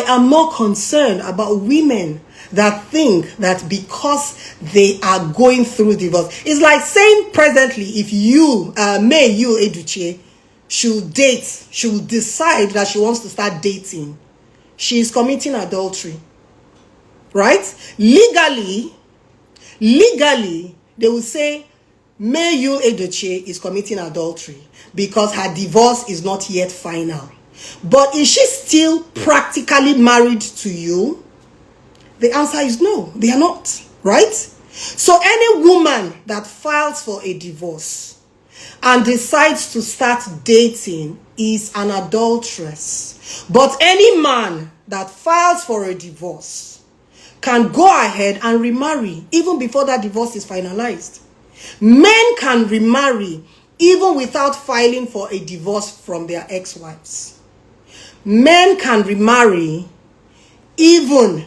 I am more concerned about women that think that because they are going through divorce. It's like saying presently, if you, Edochie, should date, she will decide that she wants to start dating, she is committing adultery. Right? Legally, they will say, Edochie is committing adultery because her divorce is not yet final. But is she still practically married to you? The answer is no, they are not, right? So any woman that files for a divorce and decides to start dating is an adulteress. But any man that files for a divorce can go ahead and remarry even before that divorce is finalized. Men can remarry even without filing for a divorce from their ex-wives. Men can remarry even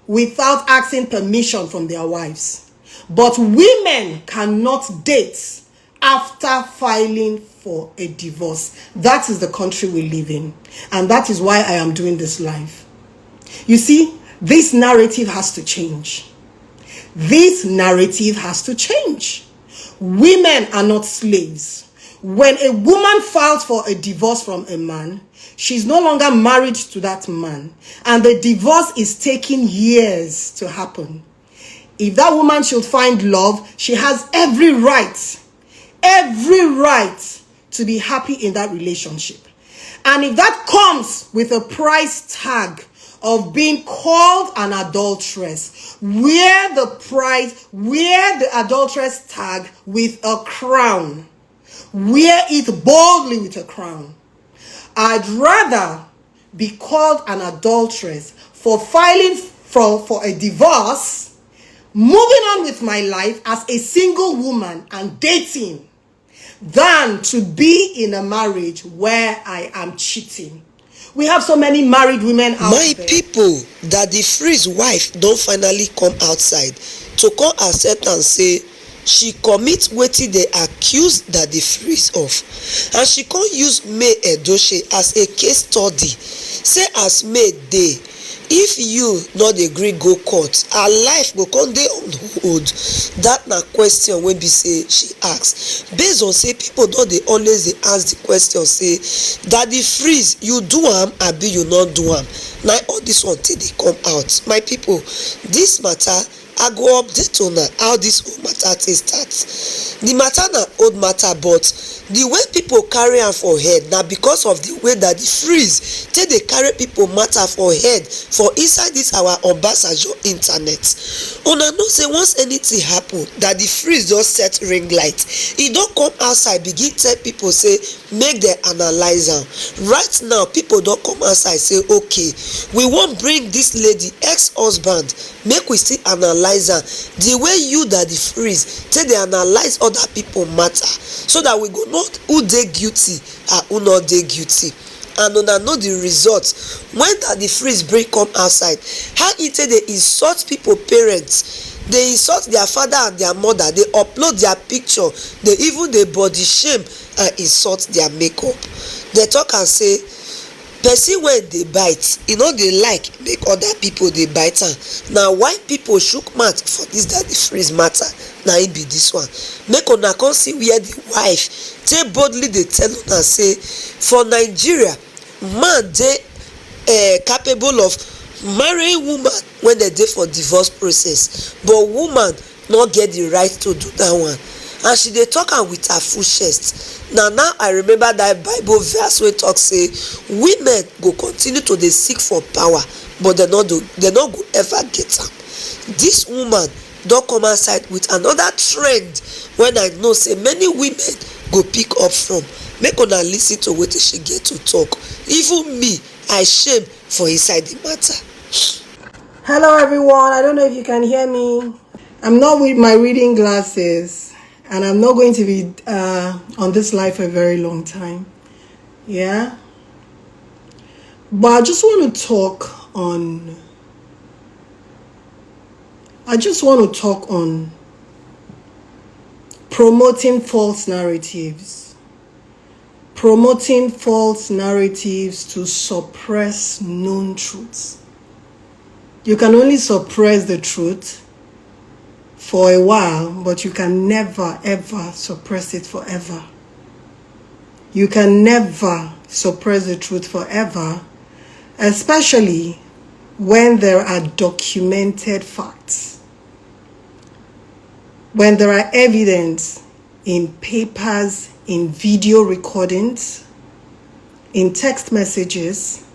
without asking permission from their wives. But women cannot date after filing for a divorce. That is the country we live in. And that is why I am doing this live. You see, this narrative has to change. This narrative has to change. Women are not slaves. When a woman files for a divorce from a man, she's no longer married to that man, and the divorce is taking years to happen. If that woman should find love, she has every right to be happy in that relationship. And if that comes with a price tag of being called an adulteress, wear the adulteress tag with a crown. Wear it boldly with a crown. I'd rather be called an adulteress for filing for a divorce, moving on with my life as a single woman and dating, than to be in a marriage where I am cheating. We have so many married women out there. My people, that the freeze wife don't finally come outside to come accept and say she commit wetin they accuse that the freeze of, and she can't use May Edochie as a case study. Say as May dey, if you not agree go court, her life go come dey on hold. That na question when be say she asks based on say people don't they always they ask the question say that the freeze you do am abi you not do am. Now all this one till they come out. My people, this matter I go update on how this whole matter starts. The matter na old matter, but the way people carry am for head now because of the way that the freeze take they carry people matter for head for inside this our ambassador internet. Una know say once anything happen that the freeze just set ring light, e don't come outside begin tell people say make them analyze am. Right now people don't come outside say okay, we won't bring this lady ex-husband, make we still analyze am the way you that the freeze take they analyze other people matter, so that we go know who dey guilty and who not dey guilty. And una know the results when that the freeze bring come outside, how it take they insult people parents, they insult their father and their mother, they upload their picture, they even they body shame and insult their makeup. They talk and say person when they bite, you know they like make other people they bite am. Now why people shook mouth for this that the freeze matter? Now it be this one. Make una come see where the wife take boldly they tell una say for Nigeria, man they capable of marrying woman when they dey for divorce process, but woman not get the right to do that one. And she dey talk am with her full chest. Now I remember that Bible verse wey talk say women go continue to dey seek for power, but they not go ever get am. This woman don't come outside with another trend when I know say many women go pick up from. Make una listen to what she get to talk. Even me, I shame for inside the matter. Hello everyone, I don't know if you can hear me. I'm not with my reading glasses, and I'm not going to be on this live for a very long time. Yeah, but I just want to talk on promoting false narratives, promoting false narratives to suppress known truths. You can only suppress the truth for a while, but you can never ever suppress it forever. You can never suppress the truth forever, especially when there are documented facts. When there are evidence in papers, in video recordings, in text messages,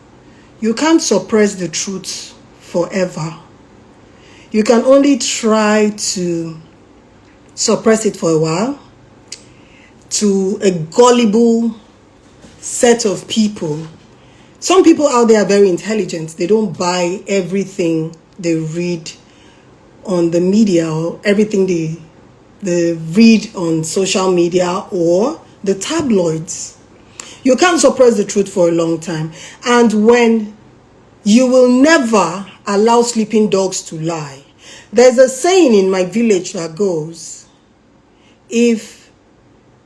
you can't suppress the truth forever. You can only try to suppress it for a while to a gullible set of people. Some people out there are very intelligent. They don't buy everything they read on the media or everything they read on social media or the tabloids. You can't suppress the truth for a long time. And when you will never allow sleeping dogs to lie. There's a saying in my village that goes, if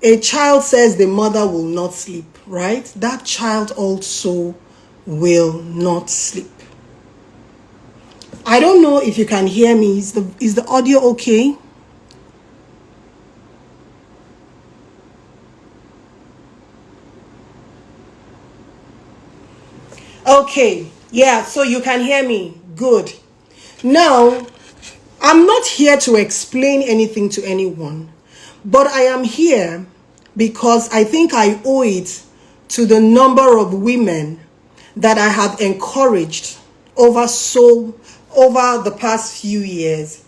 a child says the mother will not sleep, right? That child also will not sleep. I don't know if you can hear me. Is the audio okay? Okay, yeah, so you can hear me. Good. Now, I'm not here to explain anything to anyone, but I am here because I think I owe it to the number of women that I have encouraged over the past few years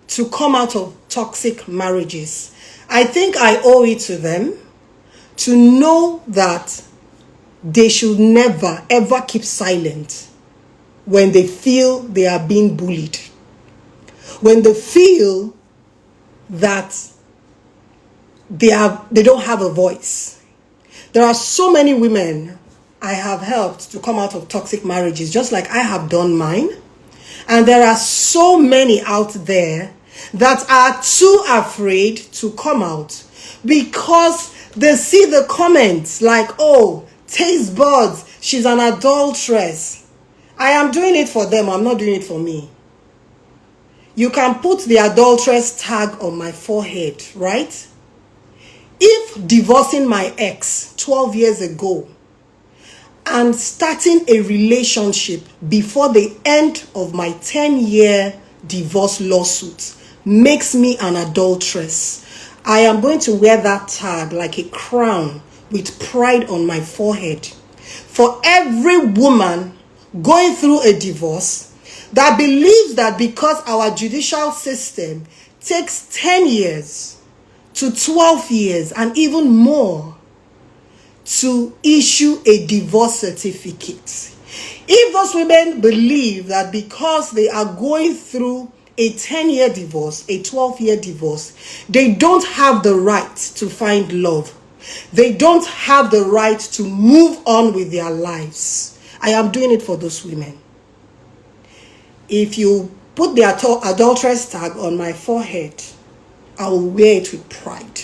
to come out of toxic marriages. I think I owe it to them to know that they should never ever keep silent when they feel they are being bullied. When they feel that they don't have a voice. There are so many women I have helped to come out of toxic marriages, just like I have done mine. And there are so many out there that are too afraid to come out because they see the comments like, oh, taste buds, she's an adulteress. I am doing it for them, I'm not doing it for me. You can put the adulteress tag on my forehead, right? If divorcing my ex 12 years ago and starting a relationship before the end of my 10-year divorce lawsuit makes me an adulteress, I am going to wear that tag like a crown with pride on my forehead. For every woman going through a divorce that believes that because our judicial system takes 10 years to 12 years and even more to issue a divorce certificate. If those women believe that because they are going through a 10-year divorce, a 12-year divorce, they don't have the right to find love, they don't have the right to move on with their lives, I am doing it for those women. If you put the adulteress tag on my forehead, I will wear it with pride.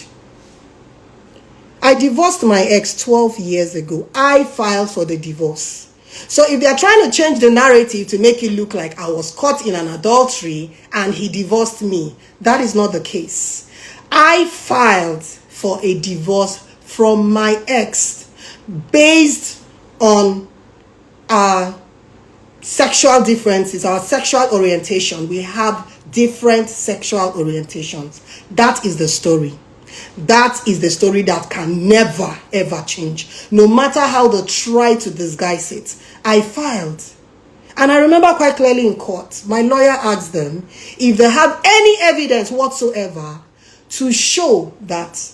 I divorced my ex 12 years ago. I filed for the divorce. So if they are trying to change the narrative to make it look like I was caught in an adultery and he divorced me, that is not the case. I filed for a divorce from my ex based on our sexual differences, our sexual orientation. We have different sexual orientations. That is the story. That is the story that can never ever change. No matter how they try to disguise it. I filed. And I remember quite clearly in court, my lawyer asked them if they have any evidence whatsoever to show that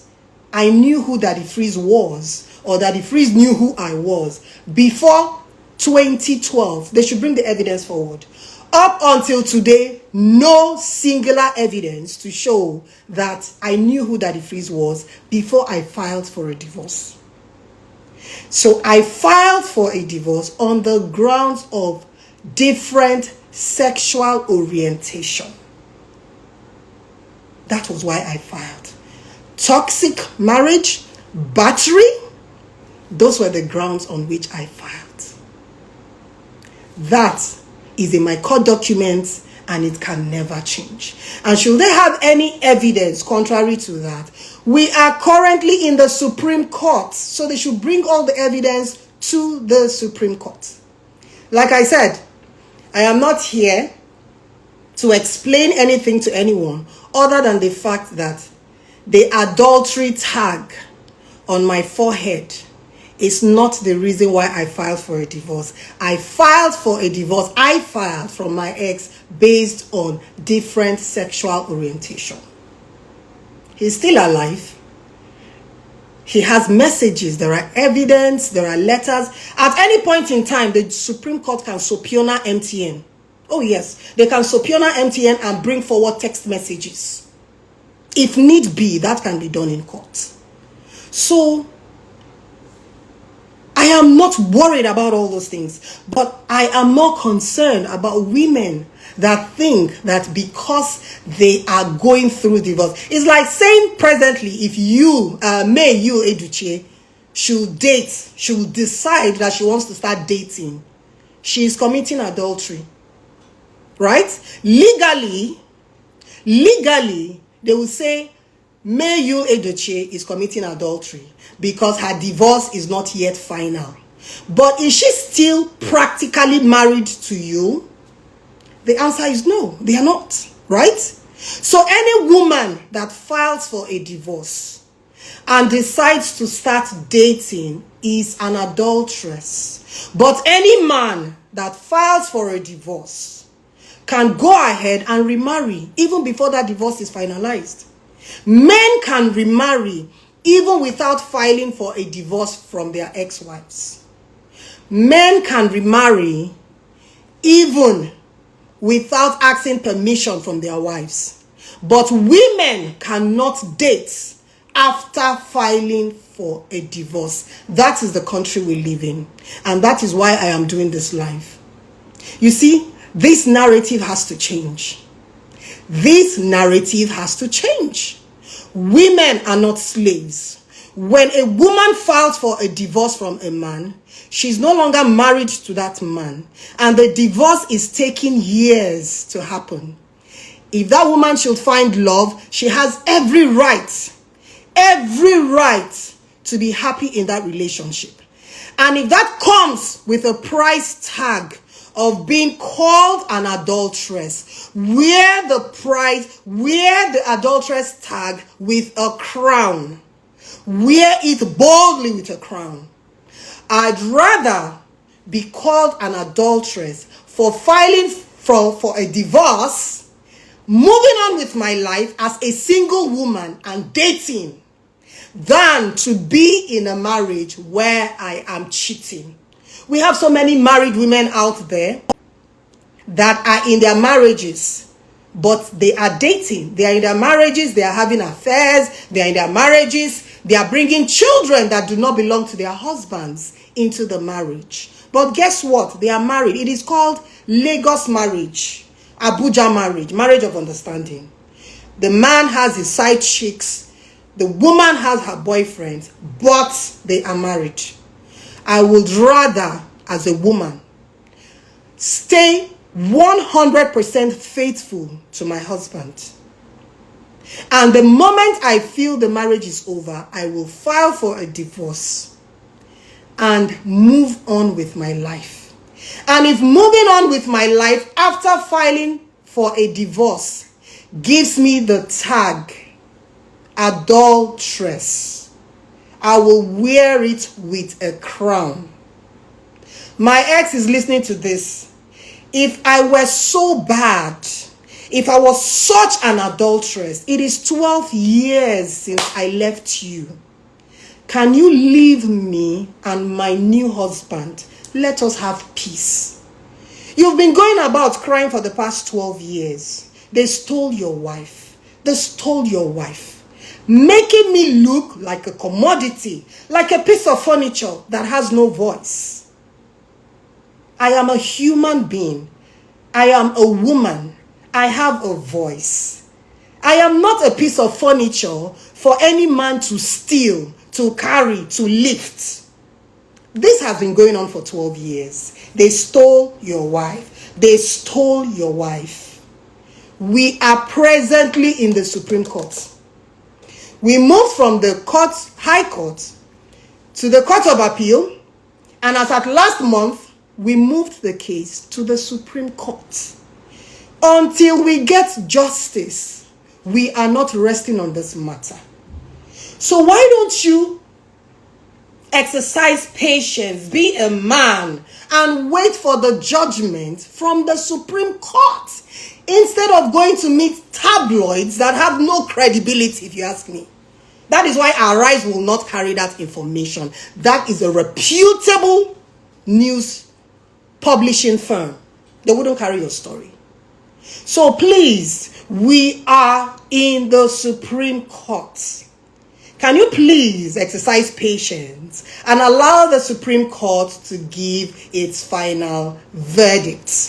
I knew who Daddy Freeze was, or Daddy Freeze knew who I was before 2012. They should bring the evidence forward. Up until today, no singular evidence to show that I knew who Daddy Freeze was before I filed for a divorce. So I filed for a divorce on the grounds of different sexual orientation. That was why I filed. Toxic marriage, battery, Those were the grounds on which I filed. That is in my court documents, and it can never change. And should they have any evidence contrary to that, we are currently in the Supreme Court, so they should bring all the evidence to the Supreme Court. Like I said, I am not here to explain anything to anyone other than the fact that the adultery tag on my forehead is not the reason why I filed for a divorce. I filed for a divorce. I filed from my ex based on different sexual orientation. He's still alive. He has messages. There are evidence. There are letters. At any point in time, the Supreme Court can subpoena MTN. Oh yes, they can subpoena MTN and bring forward text messages. If need be, that can be done in court. So, I am not worried about all those things, but I am more concerned about women that think that because they are going through divorce. It's like saying presently, if you, Edochie, should date, should decide that she wants to start dating, she is committing adultery. Right? Legally, they will say, Edochie is committing adultery because her divorce is not yet final. But is she still practically married to you? The answer is no, they are not. Right? So any woman that files for a divorce and decides to start dating is an adulteress. But any man that files for a divorce can go ahead and remarry even before that divorce is finalized. Men can remarry even without filing for a divorce from their ex-wives. Men can remarry even without asking permission from their wives. But women cannot date after filing for a divorce. That is the country we live in. And that is why I am doing this live. You see, this narrative has to change. This narrative has to change. Women are not slaves. When a woman files for a divorce from a man, she's no longer married to that man, and the divorce is taking years to happen. If that woman should find love, she has every right to be happy in that relationship. And if that comes with a price tag of being called an adulteress, wear the adulteress tag with a crown. Wear it boldly with a crown. I'd rather be called an adulteress for filing for a divorce, moving on with my life as a single woman and dating, than to be in a marriage where I am cheating. We have so many married women out there that are in their marriages, but they are dating. They are in their marriages, they are having affairs, they are in their marriages, they are bringing children that do not belong to their husbands into the marriage. But guess what? They are married. It is called Lagos marriage, Abuja marriage, marriage of understanding. The man has his side chicks, the woman has her boyfriend, but they are married. I would rather, as a woman, stay 100% faithful to my husband. And the moment I feel the marriage is over, I will file for a divorce and move on with my life. And if moving on with my life after filing for a divorce gives me the tag adulteress, I will wear it with a crown. My ex is listening to this. If I were so bad, if I was such an adulteress, it is 12 years since I left you. Can you leave me and my new husband? Let us have peace. You've been going about crying for the past 12 years. They stole your wife. They stole your wife. Making me look like a commodity, like a piece of furniture that has no voice. I am a human being. I am a woman. I have a voice. I am not a piece of furniture for any man to steal, to carry, to lift. This has been going on for 12 years. They stole your wife. They stole your wife. We are presently in the Supreme Court. We moved from the High Court to the Court of Appeal, and as at last month, we moved the case to the Supreme Court. Until we get justice, we are not resting on this matter. So why don't you exercise patience, be a man, and wait for the judgment from the Supreme Court instead of going to meet tabloids that have no credibility, if you ask me. That is why Arise will not carry that information. That is a reputable news publishing firm. They wouldn't carry your story. So please, we are in the Supreme Court. Can you please exercise patience and allow the Supreme Court to give its final verdict?